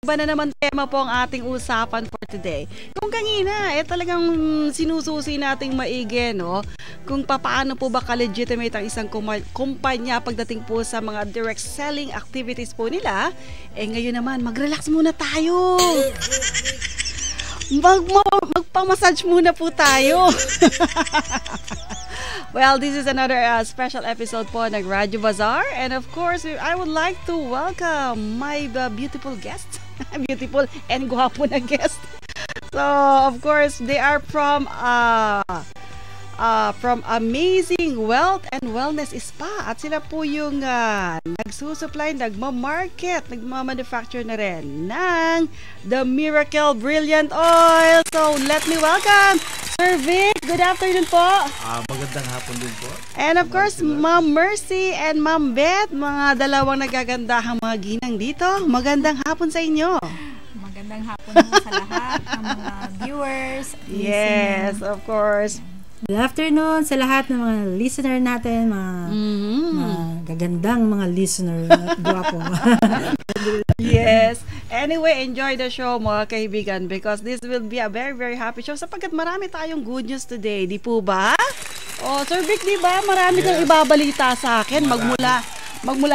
Iba na naman tema po ang ating usapan for today. Kung kanina, talagang sinususi nating maigi, no? Kung paano po ba ka-legitimate ang isang kumpanya pagdating po sa mga direct selling activities po nila, ngayon naman, mag-relax muna tayo. Magpamassage muna po tayo. Well, this is another special episode po ng Radyo Bazaar. And of course, I would like to welcome my beautiful guest. Beautiful and guwapo na guest. So, of course, they are from Amazing Wealth and Wellness Spa. At sila po yung nagsusupply, nagmamarket, nagmamanufacture na rin ng The Miracle Brilliant Oil. So, let me welcome Sir Vic. Good afternoon po. Magandang hapon din po. And of course, Ma'am Mercy and Ma'am Beth, mga dalawang nagagandahang mga ginang dito. Magandang hapon sa inyo. Magandang hapon po sa lahat ng mga viewers. Yes, of course. Good afternoon sa lahat ng mga listener natin, mga gagandang mga listener at guwapo. Yes. Anyway, enjoy the show mga kaibigan because this will be a very, very happy show sapagkat marami tayong good news today. Di po ba? Sir Vic, di ba? Marami kang ibabalita sa akin magmula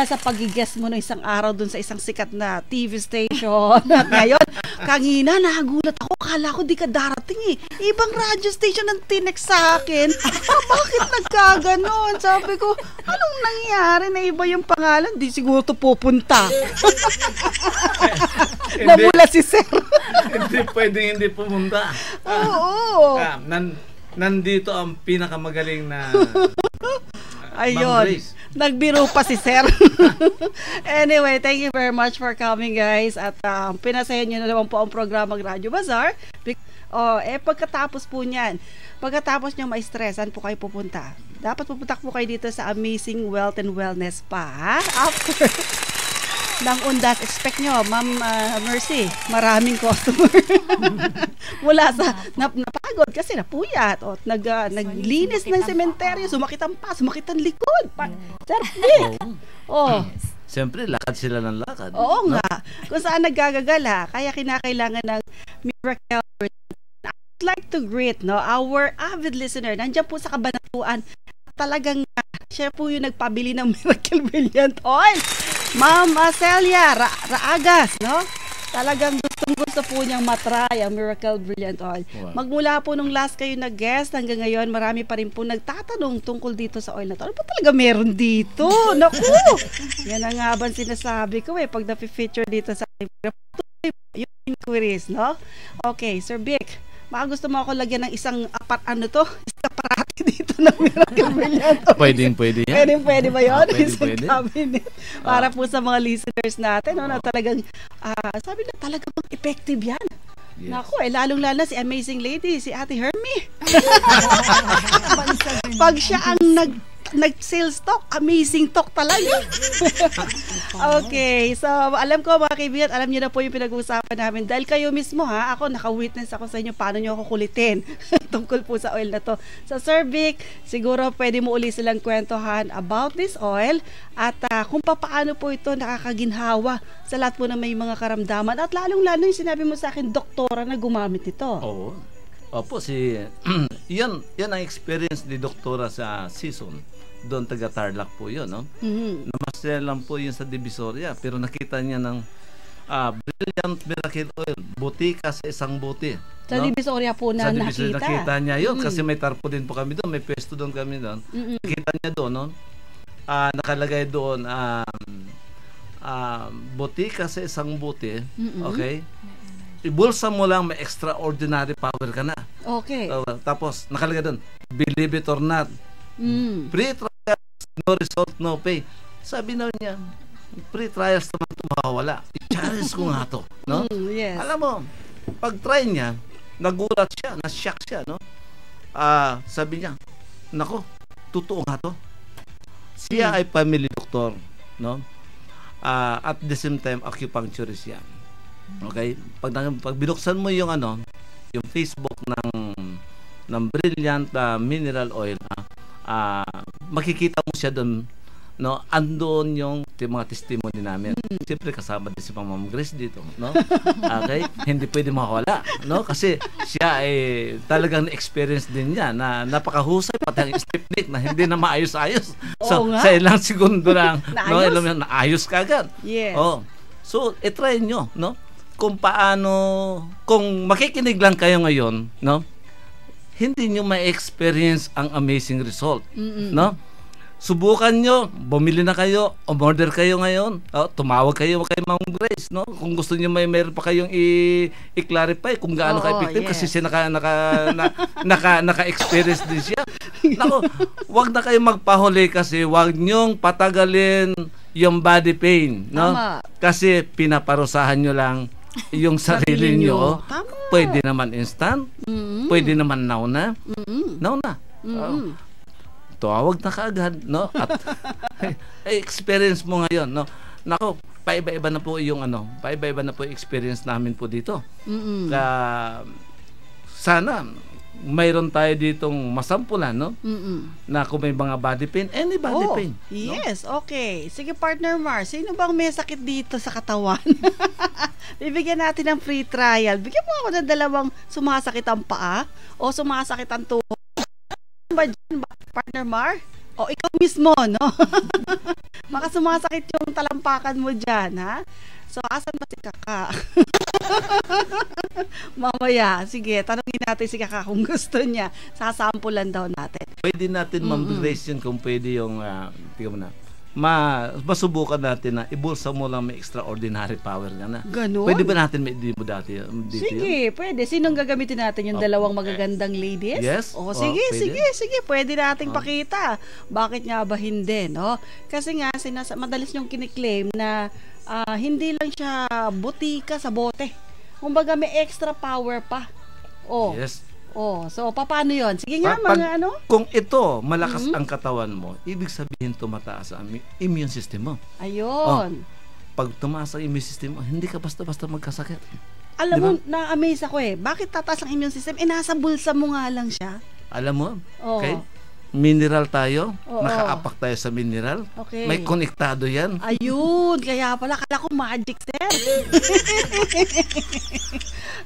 sa pag-guest mo no isang araw dun sa isang sikat na TV station. At ngayon, kanina nagulat ako, kala ko di ka darating eh. Ibang radio station ang tinext sa akin. Bakit nagkaganon? Sabi ko, anong nangyari na iba yung pangalan? Di siguro to pupunta. Namula si Sir. Hindi pwedeng hindi pumunta. Oo. Nandito ang pinakamagaling na ayun. Nagbiro pa si Sir. Anyway, thank you very much for coming guys. At pinasayan nyo na naman po ang programang Radyo Bazaar. Pagkatapos po niyan, pagkatapos nyo ma-stress, saan po kayo pupunta? Dapat pupunta po kayo dito sa Amazing Wealth and Wellness Spa. After ng undas, expect nyo, Ma'am Mercy, maraming customer. Mula sa napagod kasi napuyat o naglinis ng sementeryo, sumakit ang pa, sumakit ang likod. Sir Vic. Siyempre, lakad sila ng lakad. Oo nga. Kung saan naggagagala, kaya kinakailangan ng Miracle. I'd like to greet our avid listener. Nandiyan po sa Kabanatuan. Talagang siya po yung nagpabili ng Miracle Brilliant Oil. Ma'am Celia Raagas, no? Talagang gusto po niyang matry ang Miracle Brilliant Oil. Wow. Magmula po nung last kayo nag-guest hanggang ngayon, marami pa rin po nagtatanong tungkol dito sa oil na to. Ano ba talaga meron dito? Naku! Yan ang nga ba sinasabi ko pag na-feature dito sa yung inquiries, no? Okay, Sir Vic, baka gusto mo ako lagyan ng isang aparate dito ng Miracle Brilliant Oil. Pwede yan. Pwede ba yun? Pwede. Cabinet. Para po sa mga listeners natin, na talagang, sabi na talaga bang effective yan. Yes. Naku, lalong-lalo si Amazing Lady, si Ate Hermie. Pag siya ang nag-sales talk, amazing talk talaga. Okay, so alam ko mga kaibigan, alam niyo na po yung pinag-uusapan namin dahil kayo mismo ako naka-witness ako sa inyo paano niyo ako kulitin tungkol po sa oil na to. So Sir Vic, siguro pwede mo uli silang kwentuhan about this oil at kung paano po ito nakakaginhawa sa lahat po na may mga karamdaman at lalong-lalo yung sinabi mo sa akin, doktora na gumamit ito. Oo. Opo, yan ang experience ni doktora sa season. Doon taga Tarlac po yun, no? Namaster lang po yun sa Divisoria, pero nakita niya ng Brilliant Miracle Oil, buti sa isang buti. Sa Divisoria po na nakita niya yun, kasi may tarpo din po kami doon, may pwesto doon kami doon. Nakita niya doon, no? Nakalagay doon, buti sa isang buti, okay? Ibulsa mo lang, may extraordinary power ka na. Okay. Tapos, nakalagay doon, believe it or not, free trials, no result, no pay. Sabi na niya, free trials naman ito mawawala. I-challenge ko nga ito. No? Yes. Alam mo, pag-try niya, nagulat siya, na-shock siya. No? Sabi niya, nako, totoo nga ito. Siya ay family doctor. No? At the same time, acupuncturist siya. Okay? Pag binuksan mo yung yung Facebook ng Brilliant Mineral Oil, makikita mo siya doon no, andoon yung mga testimony namin. Siyempre kasama din si Ma'am Grace dito, no? Okay? Hindi pwede makawala, no? Kasi siya ay talagang na-experience din niya na napakahusay pati ang step nick na hindi na maayos-ayos. So, Oo nga. sa ilang segundo lang, no, Naayos. alam mo, naayos ka agad. Yes. Oh. So, i-try nyo, no? Kung paano, kung makikinig lang kayo ngayon, no? Hindi nyo ma-experience ang amazing result, no? Subukan nyo, bumili na kayo, umorder kayo ngayon, tumawag kayo kay Ma'am Grace, no? Kung gusto niyo meron pa kayong i-clarify kung gaano Oo, ka-effective kasi yes. siya naka-experience din siya. Nako, wag na kayo magpahuli kasi wag nyong patagalin yung body pain, no? Tama. Kasi pinaparusahan nyo lang yung sarili nyo. Tama. Pwede naman instant, pwede naman now na. Now na. Tuwawag na kaagad, no? At experience mo ngayon, no? Nako, paiba-iba na po yung paiba-iba na po yung experience namin po dito. Sana mayroon tayo ditong masampulan, no? Na kung may mga body pain, any body pain. No? Yes, okay. Sige, partner Mar, sino bang may sakit dito sa katawan? Bibigyan natin ng free trial. Bigyan mo ako ng 2 sumasakit ang paa o sumasakit ang tuhod. Ba dyan, partner Mar? O ikaw mismo, no? Baka sumasakit yung talampakan mo dyan, ha? So, asan ba si Kaka? Mamaya, sige, tanungin natin si Kaka kung gusto niya. Sasampulan daw natin. Pwede natin Grace yun kung pwede yung tingnan mo na. Masubukan natin na ibulsa mo lang may extraordinary power nga na. Ganun? Pwede ba natin may demo dito Sige, pwede. Sinong gagamitin natin yung 2 magagandang ladies? Yes. Sige, Pwede. sige. Pwede nating pakita. Bakit nga ba hindi, no? Kasi nga, madalis yung kiniklaim na hindi lang siya butika sa bote. Kumbaga may extra power pa. Yes. So paano 'yon? Sige nga mga ano? Kung ito malakas ang katawan mo, ibig sabihin tumataas ang immune system mo. Ayun. Pag tumaas ang immune system mo, hindi ka basta-basta magkasakit. Alam mo, na-amaze ako Bakit tataas ang immune system? Nasa bulsa mo nga lang siya. Alam mo? Oo. Okay? Mineral tayo, Oo. nakaapak tayo sa mineral. Okay. May konektado 'yan. Ayun, kaya pala kala ko magic, sir.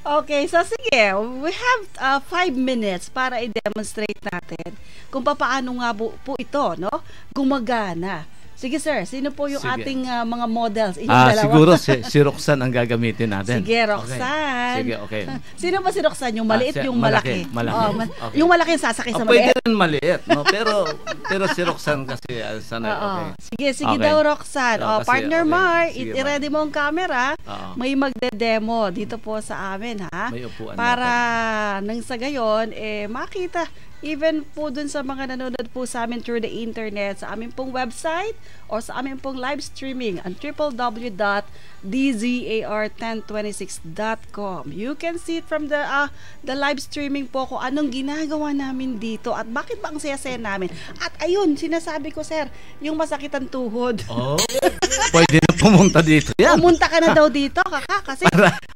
Okay, so sige, we have 5 minutes para i-demonstrate natin kung paano nga po ito, no? Gumagana. Sige sir, sino po yung Sige. ating mga models? Inyong dalawa? Siguro si Roxanne ang gagamitin natin. Sige, Roxanne. Sige, okay. Sino ba si Roxanne? Yung maliit, yung malaki? Malaki. Okay. Yung malaki yung sasakay sa Pwede maliit? rin maliit, no? Pero si Roxanne kasi sana okay. Sige Okay. daw, Roxanne. Kasi, Partner okay. Mar, Sige, i-ready mo ang camera. Oo. May magde-demo dito po sa amin, ha? May upuan Para nang sa gayon, makita. Even po dun sa mga nanonood po sa amin through the internet, sa aming pong website or sa aming pong live streaming ang www.dzar1026.com. You can see it from the live streaming po kung anong ginagawa namin dito at bakit ba ang saya-saya namin. At ayun, sinasabi ko sir, yung masakit ang tuhod. Oh, pwede na pumunta dito. Yan. Pumunta ka na daw dito, Kaka, kasi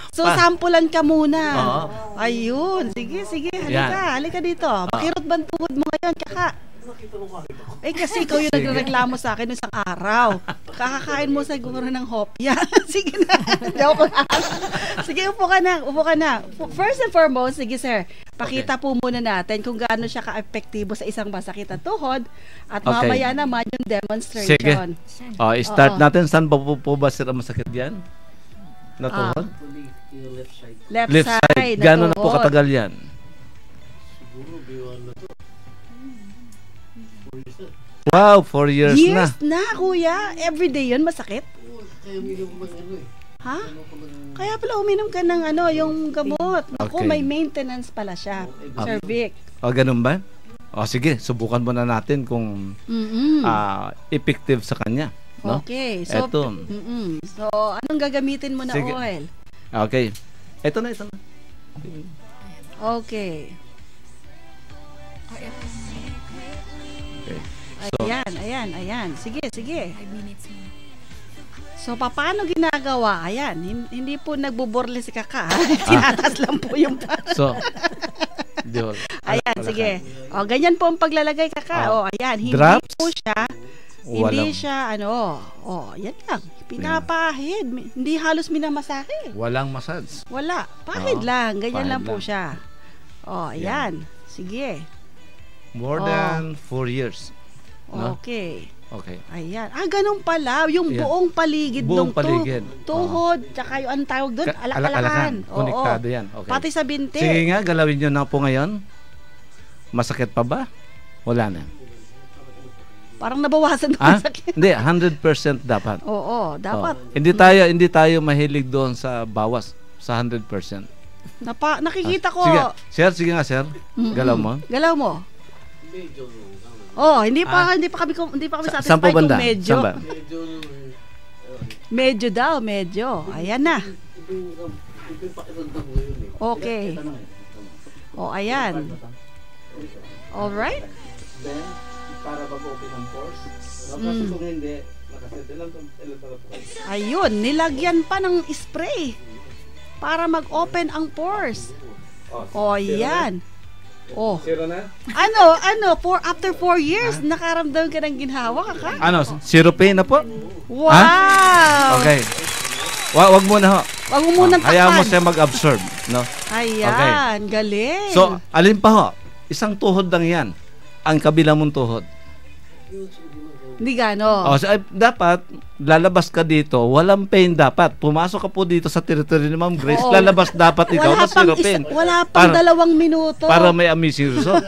sampulan ka muna. Oo. Ayun, sige, halika dito. Makirot ba ang tuhod mo ngayon, Kaka? Kasi ikaw yung nagreklamo sa akin isang araw. Kakakain mo siguro ng hopya. Sige na. Joke lang. Sige, upo ka na. First and foremost, sige sir, pakita po muna natin kung gaano siya ka-epektibo sa isang masakit na tuhod at mamaya naman yung demonstration. Sige. Start natin. Saan po ba sila masakit yan? Na tuhod? Left side. Gano'n na po katagal yan? Wow, 4 years na. Years na, kuya. Everyday yun, masakit? Ha? Kaya pala uminom ka ng yung gamot. Ako, Okay. may maintenance pala siya. Sir Vic. Ganun ba? Sige, subukan muna natin kung effective sa kanya. No? Okay. So, Eto. So, anong gagamitin mo na Sige. oil? Okay. Ito na. Okay. Okay. Ayan. Sige. 5 minutes mo. So, paano ginagawa? Ayan, hindi po nagbuborle si Kaka. Tinatas lang po yung So, ayan, sige. Ganyan po ang paglalagay, Kaka. Ayan, hindi Drops? po siya Hindi siya, yan lang. Pinapahid. Hindi halos minamasake. Walang massage. Wala. Pahid lang. Ganyan pahid lang po lang. siya. Ayan. Sige. More than 4 years. No? Okay. Okay. Ayan. Ganun pala. Yung Ayan. buong paligid Buong nung paligid. tuhod, tsaka yung anong tawag doon, alak-alakan. Konektado yan. Okay. Pati sa binti. Sige nga, galawin nyo na po ngayon. Masakit pa ba? Wala na. Parang nabawasan ng sakit. Hindi, 100% dapat. Oo, dapat. Hindi tayo mahilig doon sa bawas sa 100%. Nakikita ko. Sige, sir, sige nga, sir. Galaw mo. Galaw mo. hindi pa kami satisfied Saan po banda? kung medyo. Saan ba? Medyo daw, medyo. Ayan na. Okay. Ayan. Alright. Then, para mag-open ang pores. Kasi kung hindi, ilan pala po? Ayun, nilagyan pa ng spray para mag-open ang pores. Yan. Zero na? After 4 years, nakaramdam ka ng ginhawa ka? Zero pain na po? Wow! Okay. Wag muna ho. Wag mo munang hayaan mo takpan. siya mag-absorb, no? Ayan, galing. So, alin pa ho? Isang tuhod lang yan. Ang kabila mong tuhod. Hindi gano. Dapat, lalabas ka dito, walang pain dapat. Pumasok ka po dito sa territory ni Ma'am Grace, lalabas dapat ikaw na zero pain. Wala pang 2 minuto. Para may amazing result.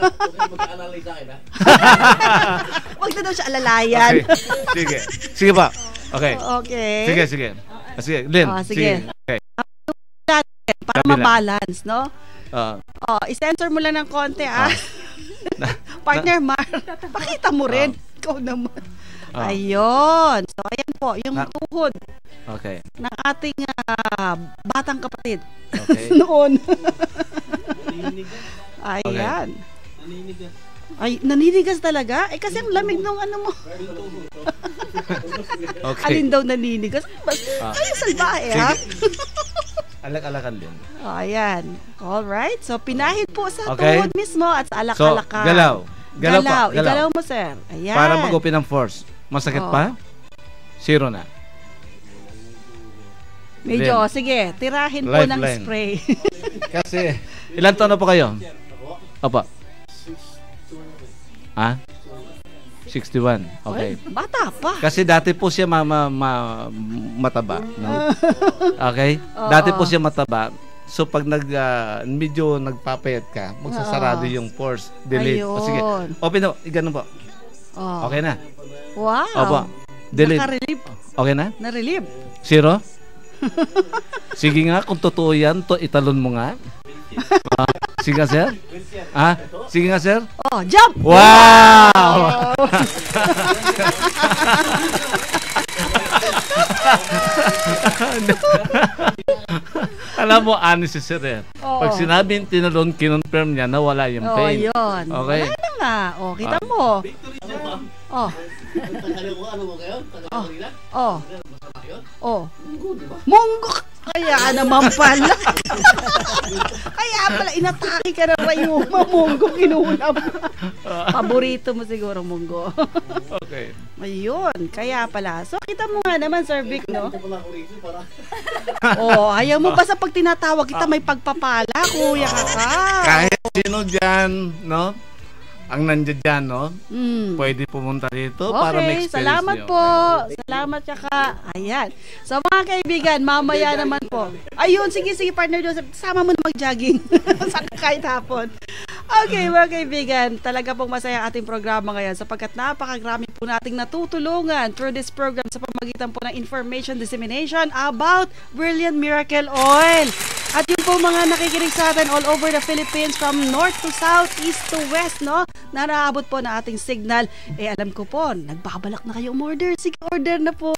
Wag na daw siya alalayan. Okay. Sige pa. Okay. Okay. Sige. Sige, Lynn. Sige. Okay. Para ma-balance, no? Uh, i-censor mo lang ng konti, Partner Mar, pakita mo rin. Ikaw naman. Ayun. So, ayan po, yung tuhod okay. ng ating batang kapatid. Okay. Noon. Ayan. Ay, naninigas talaga? Kasi ang lamig nung ano mo. Okay. Alin daw naninigas? Ay, salbahe, ha? Alak-alakan din. Ayan. Alright. So, pinahid po sa Okay. tuhod mismo at sa alak-alakan. So, galaw. Igalaw mo, sir. Ayan. Para mag-open ang force. Masakit pa? Zero na. Medyo, sige. Tirahin po ng Lifeline. spray. Kasi, ilan taon na po kayo? Opo. 61. Okay. Well, bata pa. Kasi dati po siya mataba. No? Okay? Dati po siya mataba. So pag medyo nagpapayat ka, magsasarado yung pores. Delete. Sige. Open o. Ganun po. Okay na. Wow. Opo. Delete. Naka-relieve. Okay na? Na-relieve. Zero? Sige nga, kung totoo yan, italon mo nga. Sige nga, sir? Sige nga, sir? Jump! Wow! Alam mo, honest si sir eh. Pag sinabing tinalon, kinonfirm niya na wala yung pain. Yun. Okay. Wala na nga. Kita mo. Munggo. Kaya naman pala. Kaya pala, inatake ka na Rayuma. Munggo, kinulam. Paborito mo siguro, munggo. Okay. Ayun, kaya pala. So, kita mo nga naman, Sir Vic, no? Ayaw mo ba sa pag tinatawag kita may pagpapala, kuya ka. Kahit sino dyan, no? Ang nandiyan dyan, no? Pwede pumunta dito para may experience salamat niyo. po. Salamat tsaka. Ayan. So mga kaibigan, mamaya naman po. Ayun, sige, partner Joseph. Sama mo na mag-jogging. Kahit hapon. Okay, mga kaibigan. Talaga pong masaya ating programa ngayon sapagkat napakagrami po nating natutulungan through this program sa pamagitan po ng information dissemination about Brilliant Miracle Oil. At yun po mga nakikinig sa atin all over the Philippines from north to south, east to west, no? Na naabot po na ating signal. Alam ko po, nagbabalak na kayo umorder. Sige, order na po.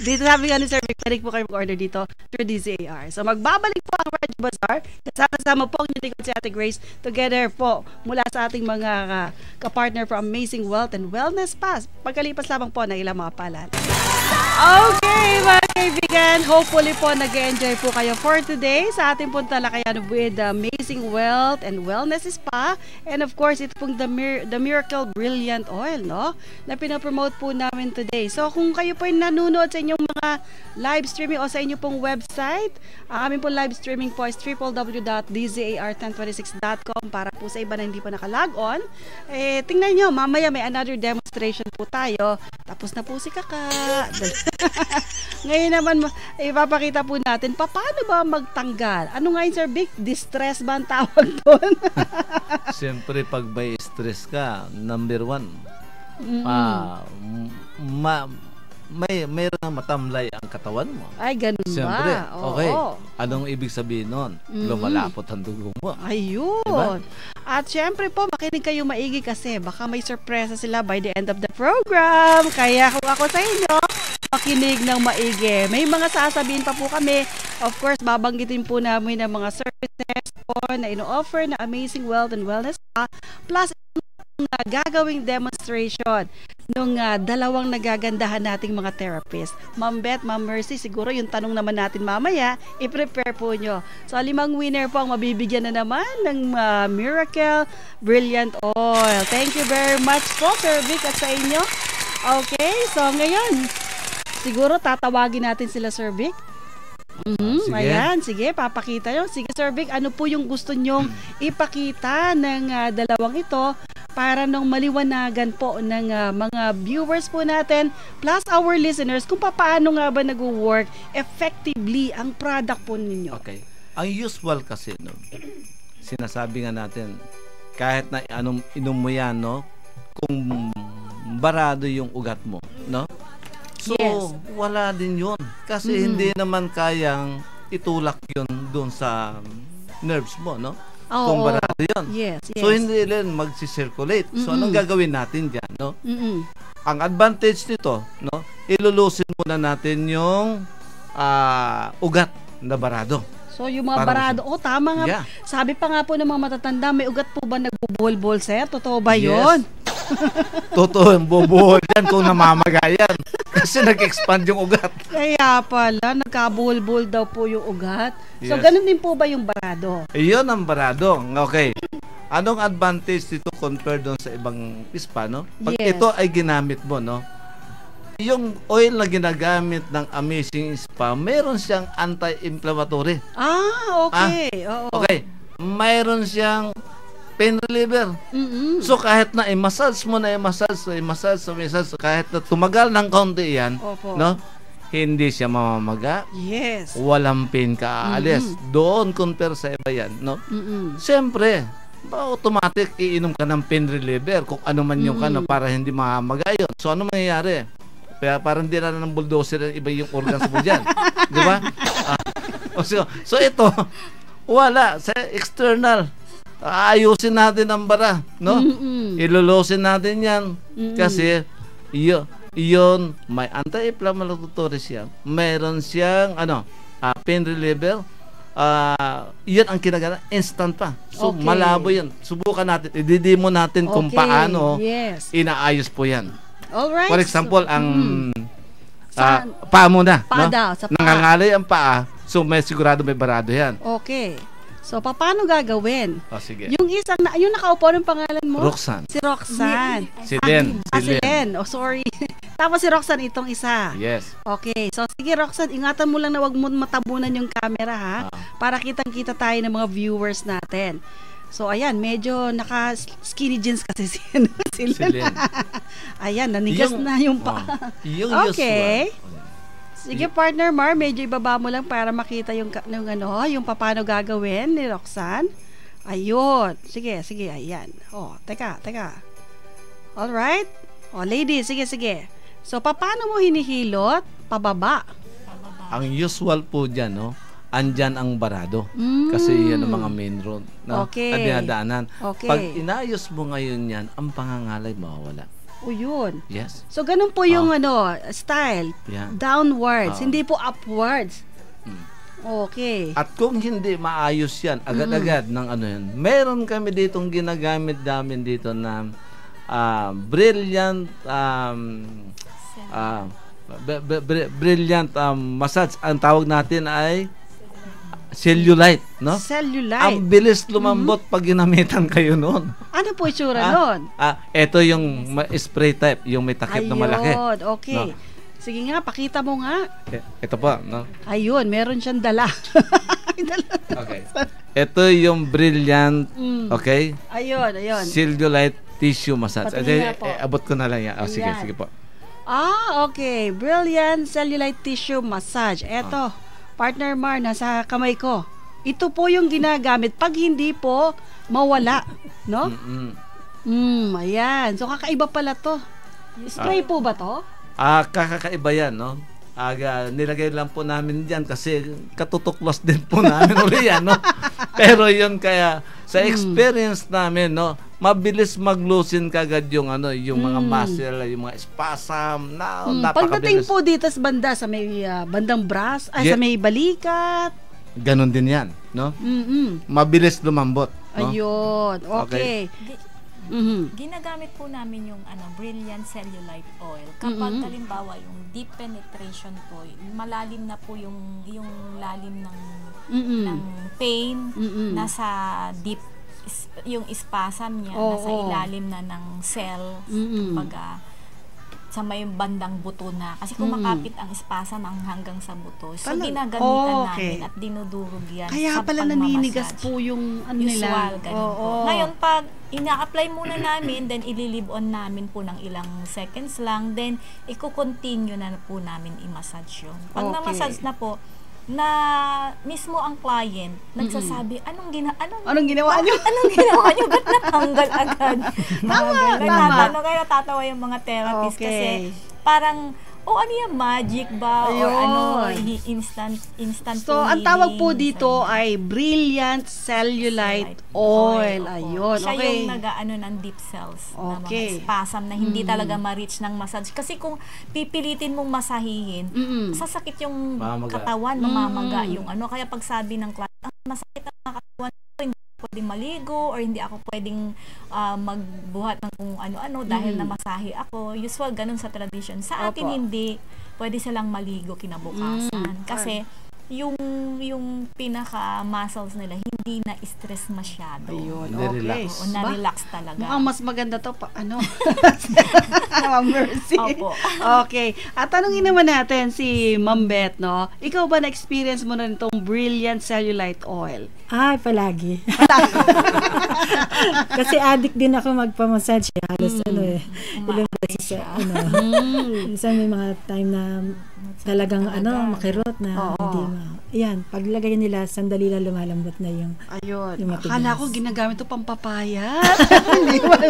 Dito sabi nga ni Sir Vic, pwede po kayo mag-order dito through DZAR. So magbabalik po ang Radio Bazaar. Kasama po ang nilikod si Ate Grace together po mula sa ating mga kapartner from Amazing Wealth and Wellness Pass. Pagkalipas lamang po ng ilang mga paalala. Okay, mga kaibigan, hopefully po nag-enjoy po kayo for today sa ating pong talakayan with the Amazing Wealth and Wellness Spa. And of course, ito pong the Miracle Brilliant Oil, no? Na pinapromote po namin today. So, kung kayo po nanonood sa inyong mga live streaming o sa inyong pong website, ang aming pong live streaming po is www.dzar1026.com para po sa iba na hindi pa nakalag on. Tingnan nyo, mamaya may another demonstration po tayo. Tapos na po si Kaka. Ngayon naman, ipapakita po natin, paano ba magtanggal? Ano nga yun, Sir Vic? Distress ba ang tawag doon? Siyempre, pag may stress ka, number one, mayroon na matamlay ang katawan mo. Ay, ganun Siyempre, ba? okay. Oo. Anong ibig sabihin nun? Lumalapot ang dugo mo. Ayun. Diba? At syempre po, makinig kayo maigi kasi baka may sorpresa sila by the end of the program. Kaya kung ako sa inyo, makinig ng maigi. May mga sasabihin pa po kami. Of course, babanggitin po namin ng mga services po na ino-offer na Amazing Wealth and Wellness Spa. Plus, gagawing demonstration nung dalawang nagagandahan nating mga therapist. Ma'am Beth, Ma'am Mercy, siguro yung tanong naman natin mamaya, i-prepare po nyo. So, 5 winner po ang mabibigyan na naman ng Miracle Brilliant Oil. Thank you very much po, Sir Vic, at sa inyo. Okay, so ngayon, siguro tatawagin natin sila, Sir Vic. Sige. Ayan, sige, papakita nyo. Sige, Sir Vic, ano po yung gusto nyong ipakita ng dalawang ito para nung maliwanagan po ng mga viewers po natin plus our listeners kung paano nga ba nag-work effectively ang product po ninyo. Okay. Ang usual kasi, no, sinasabi nga natin, kahit na anong inom mo yan, no, kung barado yung ugat mo, no? So, Yes. wala din yun. Kasi hindi naman kayang itulak yun doon sa nerves mo, no? Kung barado yun. Yes, yes. So, hindi rin magsi-circulate. So, anong gagawin natin dyan, no? Ang advantage nito, no? Ilulusin muna natin yung ugat na barado. So, yung mga Parang barado, tama nga. Yeah. Sabi pa nga po ng mga matatanda, may ugat po ba nagbubuhol-buhol, sir? Totoo ba Yes. yun? Totoo, bubuhol yan kung namamagayan. Kasi nag-expand yung ugat. Kaya pala, nagkabuhol-buhol daw po yung ugat. So, Yes. ganun din po ba yung barado? Iyon ang barado. Okay. Anong advantage dito compared doon sa ibang spa, no? Pag Yes. ito ay ginamit mo, no? Yung oil na ginagamit ng Amazing Spa, meron siyang anti-inflammatory. Okay. Oo. Okay. Mayroon siyang pain reliever. So kahit na i-massage mo na i-massage, kahit na tumagal ng kaunti yan, Opo. no? Hindi siya mamamaga. Yes. Walang pain ka aalis. Doon compare sa iba yan, no? Siyempre, automatic iinom ka ng pain reliever kung ano man yung para hindi mamamaga yun. So ano mangyayari? Kaya parang hindi na ng bulldozer iba yung organs mo dyan. Di ba? So ito, wala. Sa external, ayusin natin ang bara, no? Ilulusin natin yan. Kasi, yun, may anti-inflammatory siya. Meron siyang, pain reliever. Yun ang kinagana, instant pa. So, Okay. malabo yan. Subukan natin, ididimo natin kung paano Yes. inaayos po yan. Alright. For example, ang Saan? paa mo na. Paa no? daw, sa paa. Nangangalay ang paa, so may sigurado may barado yan. Okay. So, paano gagawin? Sige. Yung isang, yung nakaupo ng pangalan mo? Roxanne. Si Roxanne. Si Len. Si Len. Oh, sorry. Tapos si Roxanne itong isa. Yes. Okay. So, sige Roxanne, ingatan mo lang na wag mo matabunan yung camera ha. Para kitang-kita tayo ng mga viewers natin. So, ayan, medyo naka-skinny jeans kasi si Len. Ayan, nanigas na yung paa. Yung Okay. usual. Sige, partner Mar, medyo ibaba mo lang para makita yung yung paano gagawin ni Roxanne. Ayun. Sige, ayan. Teka. Alright? Ladies, sige. So, paano mo hinihilot? Pababa. Ang usual po dyan, no? Andyan ang barado. Kasi yan ang mga main road na dinadaanan. Okay. Pag inayos mo ngayon yan, ang pangangalay mawawala. Yun. Yes. So, ganun po yung style. Yeah. Downwards, hindi po upwards. Okay. At kung hindi maayos yan, agad-agad ng yan, meron kami ditong ginagamit namin dito na brilliant Brilliant massage. Ang tawag natin ay cellulite, no? Cellulite. Ang bilis lumambot pag ginamitan kayo noon. Ano po itsura nun? Ito yung spray type, yung may takip na malaki. Ayun, okay. No? Sige nga, pakita mo nga. Ito po, no? Ayun, meron siyang dala. Okay. Ito yung Brilliant, okay? Ayun. Cellulite tissue massage. Patingin nga po. Abot ko na lang yan. Sige, Ayan. sige po. Okay. Brilliant Cellulite Tissue Massage. Eto, partner Mar, nasa kamay ko. Ito po yung ginagamit pag hindi po mawala, no? Ayan. So, kakaiba pala to. Spray po ba to? Kakaiba yan, no? Nilagay lang po namin diyan kasi katutuklos din po namin uli yan, no? Pero yun kaya sa experience namin, no, mabilis mag-loosen kagad yung mga muscle, yung mga spasm na Pagdating napakabilis. po dito sa banda sa may bandang brass, sa may balikat. Ganon din yan, no? Mabilis lumambot, no? Ayun. Okay. Ginagamit po namin yung Brilliant Cellulite Oil. Kapag halimbawa yung deep penetration po, malalim na po yung lalim ng pain, nasa deep yung spasm niya, nasa ilalim na ng cell, kumbaga sa may bandang buto na. Kasi kumakapit ang spasm hanggang sa buto. So, ginagamitan namin at dinudurog yan Kaya sa pala pagmamassage. naninigas po yung Usual, nila. ganun po. Ngayon, pag ina-apply muna namin, then ililive on namin po ng ilang seconds lang, then i-continue na po namin i-massage yun. Pag na-massage na po, na mismo ang client nagsasabi, anong ginawa nyo? Anong ginawa nyo? Ba't natanggal agad? Tama. Kaya natatawa yung mga therapist kasi parang, ano yan, magic ba? Or instant So, ang tawag po dito ay Brilliant Cellulite Oil. Ayun, Siya okay. yung nag-ano ng deep cells na Okay. mga spasm na hindi talaga ma-reach ng massage. Kasi kung pipilitin mong masahihin, sasakit yung katawan, mamamaga yung Kaya pag sabi ng client, masakit ang katawan, hindi ako pwedeng maligo or hindi ako pwedeng magbuhat ng kung ano-ano dahil namasahe ako. Usual ganun sa tradition. Sa atin hindi pwede silang maligo kinabukasan kasi yung pinaka muscles nila hindi na stress masyado. Ayun, Na-relax. okay. O na-relax talaga. Mukhang mas maganda to Mercy. Opo. Okay. At tanungin naman natin si Ma'am Beth, no? Ikaw ba na-experience mo na itong Brilliant Cellulite Oil? Ay, palagi. Kasi addict din ako magpamassage. Halos ilang beses minsan may mga time na talagang makirot na hindi Yan, paglagay nila, sandali lang lumalambot na yung Ayun. yung matigas. Akala ko ginagamit to pampapayat. Hindi wala.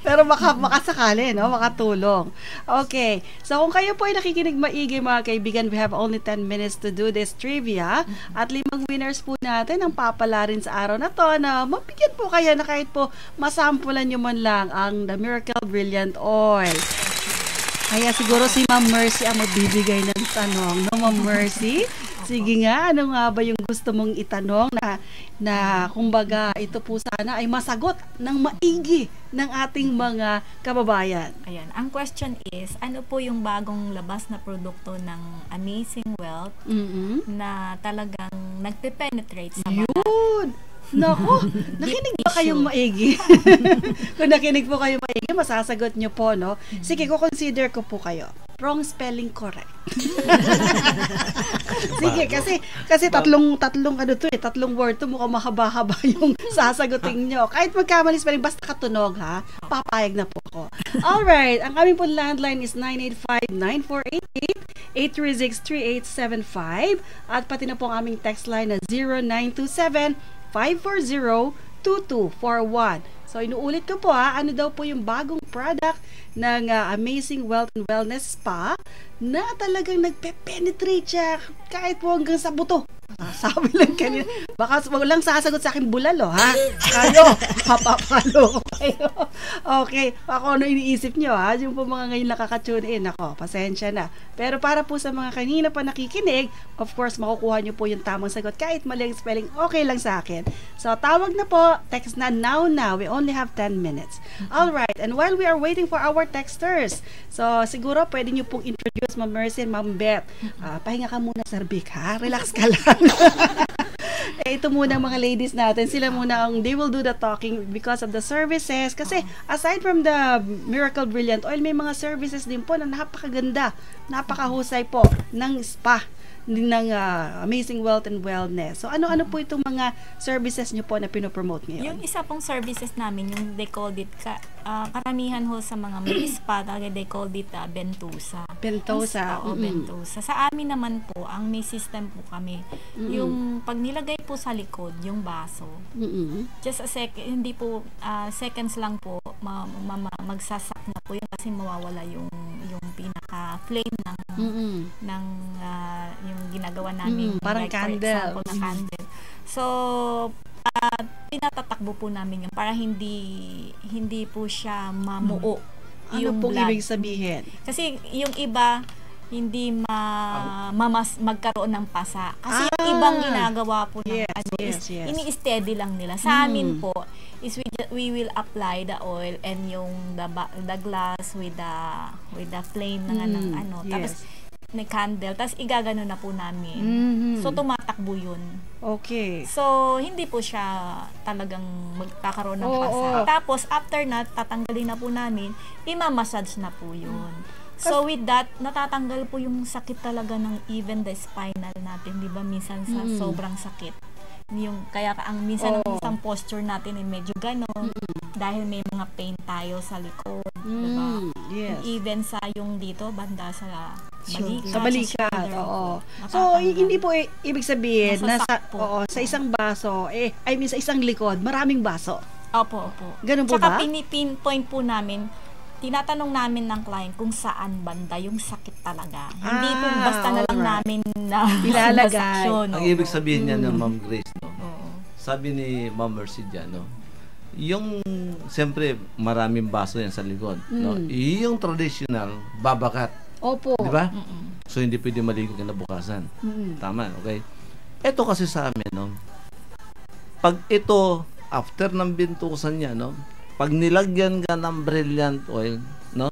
Pero makasakali, no? Makatulong. Okay. So, kung kayo po ay nakikinig maigi, mga kaibigan, we have only 10 minutes to do this trivia. At 5 winners po natin ang papala rin sa araw na to na mabigyan po kayo na kahit po masampulan nyo man lang ang The Miracle Brilliant Oil. Kaya siguro si Ma'am Mercy ang magbibigay ng tanong. No, Ma'am Mercy? Sige nga, ano nga ba yung gusto mong itanong na kumbaga ito po sana ay masagot ng maigi ng ating mga kababayan? Ayan. Ang question is, ano po yung bagong labas na produkto ng Amazing Wealth na talagang nagpe-penetrate sa mga Yun! Naku, nakinig ba kayong maigi? Kung nakinig po kayo maigi, masasagot nyo po, no? Sige, consider ko po kayo. Wrong spelling correct. Sige, kasi tatlong word to, mukhang mahaba-haba yung sasagutin nyo. Kahit magkamali spelling, basta katunog, ha? Papayag na po ako. Alright, ang aming po landline is 985-9488, 836-3875, at pati na po ang aming text line na 0927-540-2241. So, inuulit ko po ano daw po yung bagong product ng Amazing Wealth and Wellness Spa na talagang nagpe-penetrate siya kahit po hanggang sa buto. Sabi lang kanina. Baka walang sasagot sa akin bulalo, ha? Kayo, papapalo ko kayo. Okay, ako ano iniisip nyo, ha? Yung po mga ngayon nakaka-tune in. Ako, pasensya na. Pero para po sa mga kanina pa nakikinig, of course, makukuha nyo po yung tamang sagot. Kahit mali ang spelling, okay lang sa akin. So, tawag na po. Text na now. We only have 10 minutes. Alright, and while we we are waiting for our texters. So, siguro pwede nyo pong introduce Ma'am Mercy and Ma'am Beth. Pahinga ka muna, Sir Vic, ha? Relax ka lang. Ito muna mga ladies natin. Sila muna they will do the talking because of the services. Kasi aside from the Miracle Brilliant Oil, may mga services din po na napakaganda, napakahusay po ng spa ng Amazing Wealth and Wellness. So, ano-ano po itong mga services nyo po na pinopromote ngayon? Yung isa pong services namin, yung they called it, karamihan ho sa mga may spa, they called it Bentosa. Bentosa. Oo, Bentosa. Sa amin naman po, ang may system po kami, yung pag nilagay po sa likod, yung baso, just a second, hindi po, seconds lang po, magsasak na po yun kasi mawawala yung pinaka-flame ng yung ginagawa namin. Parang like, candle. For example, na candle. So, tinatatakbo po namin yun para hindi po siya mamuo. Ano pong ibig sabihin? Kasi yung iba, hindi magkaroon ng pasa. Kasi yung ibang ginagawa po ng ini-steady lang nila. Sa amin po, is we will apply the oil and yung the glass with the flame ng tapos may candle, tapos igagano na po namin. So tumatakbo yun. Okay. So hindi po siya talagang magkakaroon ng pasa. Tapos after na tatanggalin na po namin, imamassage na po yun. So with that, natatanggal po yung sakit talaga ng even the spinal natin, 'di ba? Minsan sa sobrang sakit. Kaya ang minsan ang isang posture natin ay medyo ganon dahil may mga pain tayo sa likod, 'di ba? Yes. Even sa yung dito banda sa balikat. Sa balikat, oo. So hindi po ibig sabihin na sa isang baso, sa isang likod, maraming baso. Opo. Ganun po ba? Tsaka pinpoint po namin, tinatanong namin ng client kung saan banda yung sakit talaga. Hindi po basta na lang namin na ilalagay. Ang ibig sabihin niya ng Ma'am Grace, no? Sabi ni Ma'am Mercy dyan, no? Yung, siyempre, maraming baso yan sa likod. No? Yung traditional, babakat. Opo. Di ba? So, hindi pwede maligo kinabukasan. Tama, okay? Ito kasi sa amin, no? Pag ito, after ng bintusan niya, no? Pag nilagyan ka ng brilliant oil, no?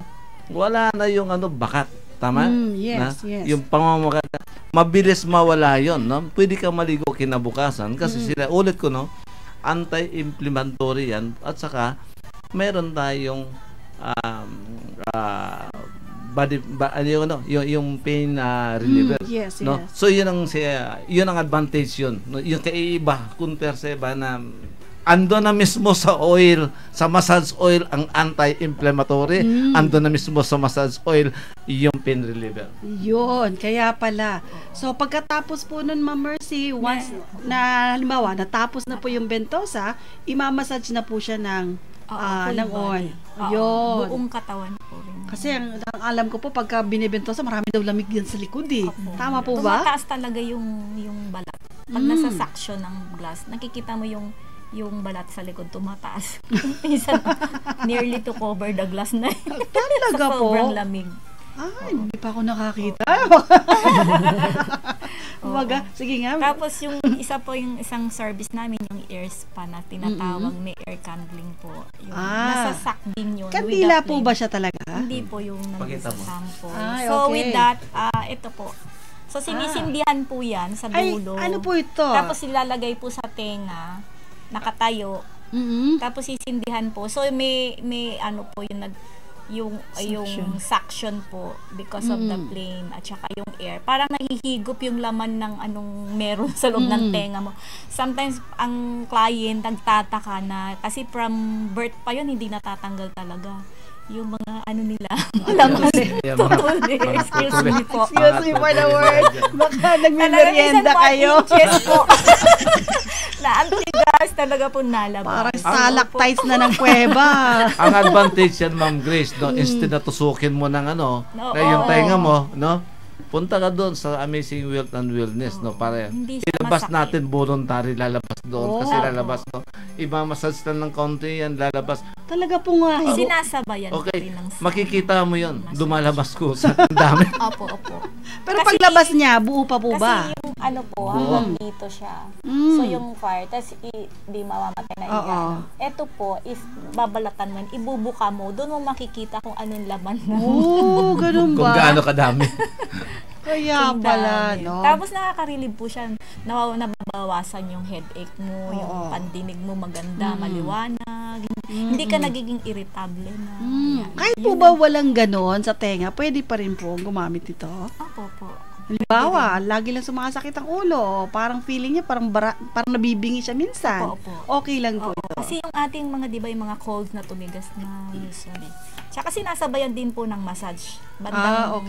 Wala na yung bakat. Tama? Yes. Yung pamamagat, mabilis mawala yon, no? Pwede ka maligo kinabukasan kasi sila, ulit ko, no? Anti-inflammatory yan at saka meron tayong yung pain reliever, no? So yun ang advantage yun, no? Yung kaiba compare sa iba na ando na mismo sa oil, sa massage oil ang anti-inflammatory, ando na mismo sa massage oil yung pain reliever. Yun, kaya pala. So pagkatapos po nun, Ma'am Mercy, once na halimbawa natapos na po yung Bentosa, imamassage na po siya ng oil. Yun. Buong katawan po rin. Kasi ang alam ko po pagka binibentosa, marami daw lamig yan sa likod eh. Tama po ba? Tumataas talaga yung balat. Pag nasa suction ng glass, nakikita mo yung balat sa likod tumataas. Minsan, nearly to cover the glass na. Talaga po? Sobrang lamig. Hindi pa ako nakakita. Sige nga. Tapos yung isang service namin, yung air spa na tinatawag, may air candling po. Yung nasasak din yun. Kandila po ba siya talaga? Hindi po yung nagsasampo. Okay. So with that, ito po. So sinisindihan po yan sa dulo. Ano po ito? Tapos ilalagay po sa tenga, nakatayo. Tapos sisindihan po. So may po yung suction po because of the flame at saka yung air. Parang nahihigop yung laman ng anong meron sa loob ng tenga mo. Sometimes ang client nagtataka na kasi from birth pa yun hindi natatanggal talaga. Yung mga nila. Tutuli. Excuse me po. Excuse me for the word. Baka nagmimerienda kayo. Na antigas talaga po nalabas. Parang stalactites na ng kuweba. Ang advantage yan, Ma'am Grace, no? Instead na tusukin mo ng yung tenga mo, no? Punta ka doon sa Amazing Wealth and Wellness, no? Para ilabas natin voluntary, lalabas doon. Kasi lalabas, no? Iba-massage lang ng konti yan, lalabas. Talaga po nga. Sinasabayan okay. rin ng Makikita mo yon, dumalabas ko sa dami. Opo. Pero paglabas niya, buo pa po ba? Kasi yung ano po, hanggang dito siya. So, yung fire, tapos di mamamatay na yan. Ito po, is babalatan mo, ibubuka mo, doon mo makikita kung anong laman na. Oo, ganun ba? Kung gaano kadami. Kaya pala, no? Tapos nakaka-relieve po siya, nababawasan yung headache mo, yung pandinig mo maganda, maliwanag, hindi ka nagiging irritable na. Kahit po ba walang ganon sa tenga, pwede pa rin po gumamit ito? Opo po. Halimbawa, lagi lang sumasakit ang ulo, parang feeling niya parang nabibingi siya minsan. Okay lang po ito. Kasi yung ating mga, di ba, yung mga colds na tumigas na usually. Tsaka sinasabayan din po ng massage. Bandang,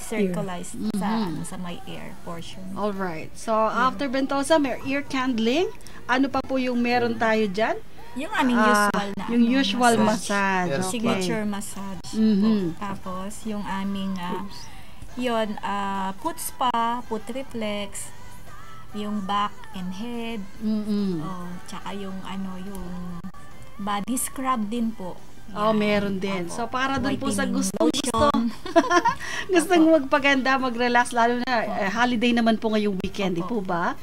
circularized sa my ear portion. Alright. So, after Bentosa, may ear candling. Ano pa po yung meron tayo dyan? Yung aming usual na. Yung usual massage. Yes. Okay. Signature massage. Tapos, yung aming foot spa, foot reflex, yung back and head, tsaka yung yung body scrub din po. Meron din. So, para dun po sa gustong magpaganda, mag-relax, lalo na holiday naman po ngayong weekend, di po ba?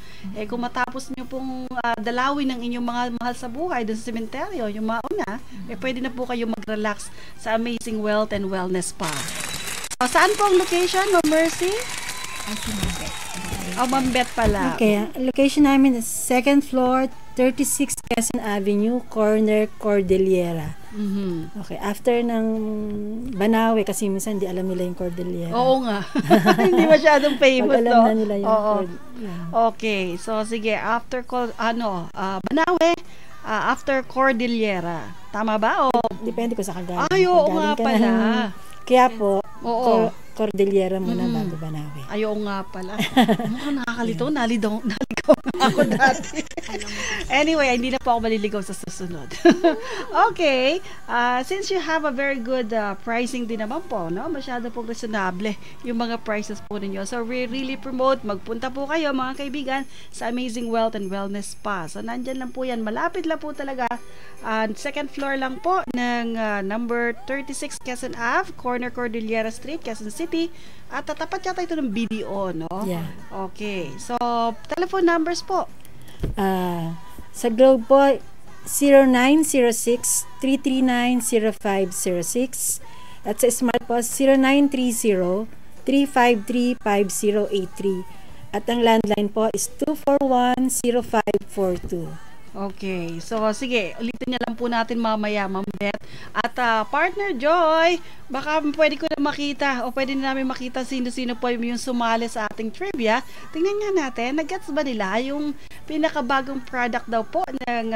Kung matapos nyo pong dalawin ng inyong mga mahal sa buhay dun sa sementeryo, yung mauna, pwede na po kayo mag-relax sa Amazing Wealth and Wellness Spa. So, saan po ang location, Ma'am Mercy? Mambet pala. Okay, location namin is 2nd floor, 36 Quezon Avenue, corner Cordillera. Okay, after ng Banawe, kasi minsan di alam nila yung Cordillera. Oo nga. Hindi masyadong famous, alam na nila yung Okay, so sige, after Banawe, after Cordillera. Tama ba? Depende ko sa kagaling. Oo nga pala. Kaya po, Cordillera muna bago Banawe. Ayaw nga pala. Mukhang nakakalito. Naligaw ako dati. Anyway, hindi na po ako maliligaw sa susunod. Okay. Since you have a very good pricing din naman po, no? Masyado po reasonable yung mga prices po ninyo. So, we really promote. Magpunta po kayo, mga kaibigan, sa Amazing Wealth and Wellness Spa. So, nandyan lang po yan. Malapit lang po talaga. 2nd floor lang po ng number 36 Quezon Ave, corner Cordillera Street, Quezon City. At tatapat yata ito ng BDO, no? Yeah. Okay. So, telephone numbers po. Sa Globe po, 0906-339-0506. At sa Smart po, 0930-353-5083. At ang landline po is 241-0542. Okay. So, sige. Ulitin niya lang po natin mamaya, Ma'am Beth. At Partner Joy, baka pwede ko na makita o pwede na namin makita sino-sino po yung sumali sa ating trivia. Tingnan nga natin, nag-gets ba nila yung pinakabagong product daw po ng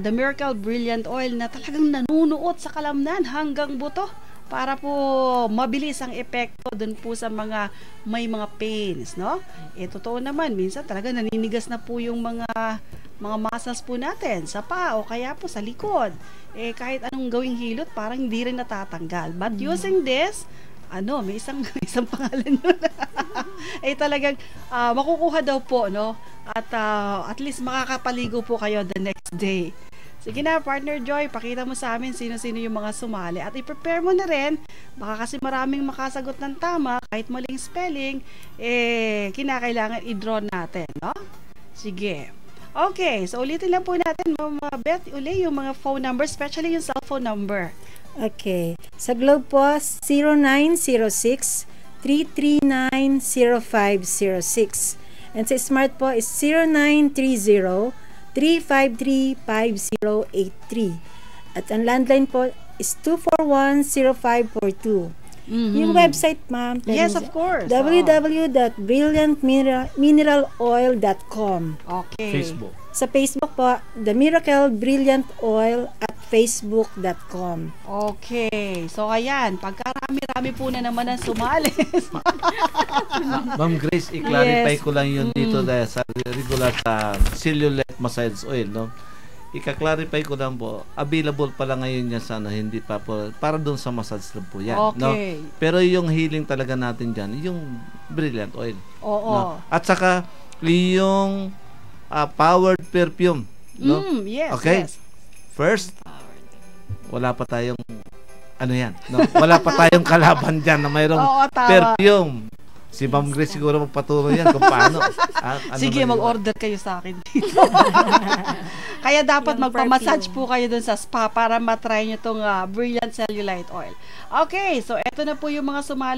The Miracle Brilliant Oil na talagang nanunuot sa kalamnan hanggang buto para po mabilis ang epekto dun po sa mga may mga pains, no? Totoo naman, minsan talaga naninigas na po yung mga muscles po natin sa paa o kaya po sa likod. Kahit anong gawing hilot, parang hindi rin natatanggal. But using this, may isang pangalan nun. Talagang makukuha daw po, no? At least makakapaligo po kayo the next day. Sige na, Partner Joy, pakita mo sa amin sino-sino yung mga sumali. At i-prepare mo na rin, baka kasi maraming makasagot ng tama, kahit maling spelling, kinakailangan i-draw natin, no? Sige. Okay, so ulitin lang po natin, Mama Beth, uli yung mga phone number, especially yung cellphone number. Okay. Sa Globe po, 0906-339-0506. And sa Smart po is 0930-353-5083. At ang landline po is 241-0542. Yung website, ma'am. Yes, of course. www.brilliantmineraloil.com. Okay. Facebook. Sa Facebook po, The Miracle Brilliant Oil at facebook.com. Okay. So, ayan. Pagkarami-rami po na naman ang sumali. Ma'am Grace, i-clarify ko lang yun dito dahil sa regular sa cellulite massage oil, no? Ika-clarify ko lang po, available pala ngayon yan sana, hindi pa po, para doon sa massage lang po yan. Okay. No? Pero yung healing talaga natin dyan, yung brilliant oil. Oo. No? At saka, yung powered perfume. No? Yes, okay? Yes. First, wala pa tayong, ano yan, no? Wala pa tayong kalaban dyan na mayroong perfume. Si Ma'am Grace siguro magpaturo yan kung paano. Sige, mag-order kayo sa akin dito. Kaya dapat magpamassage po kayo dun sa spa para matry nyo itong Brilliant Cellulite Oil. Okay, so eto na po yung mga sumali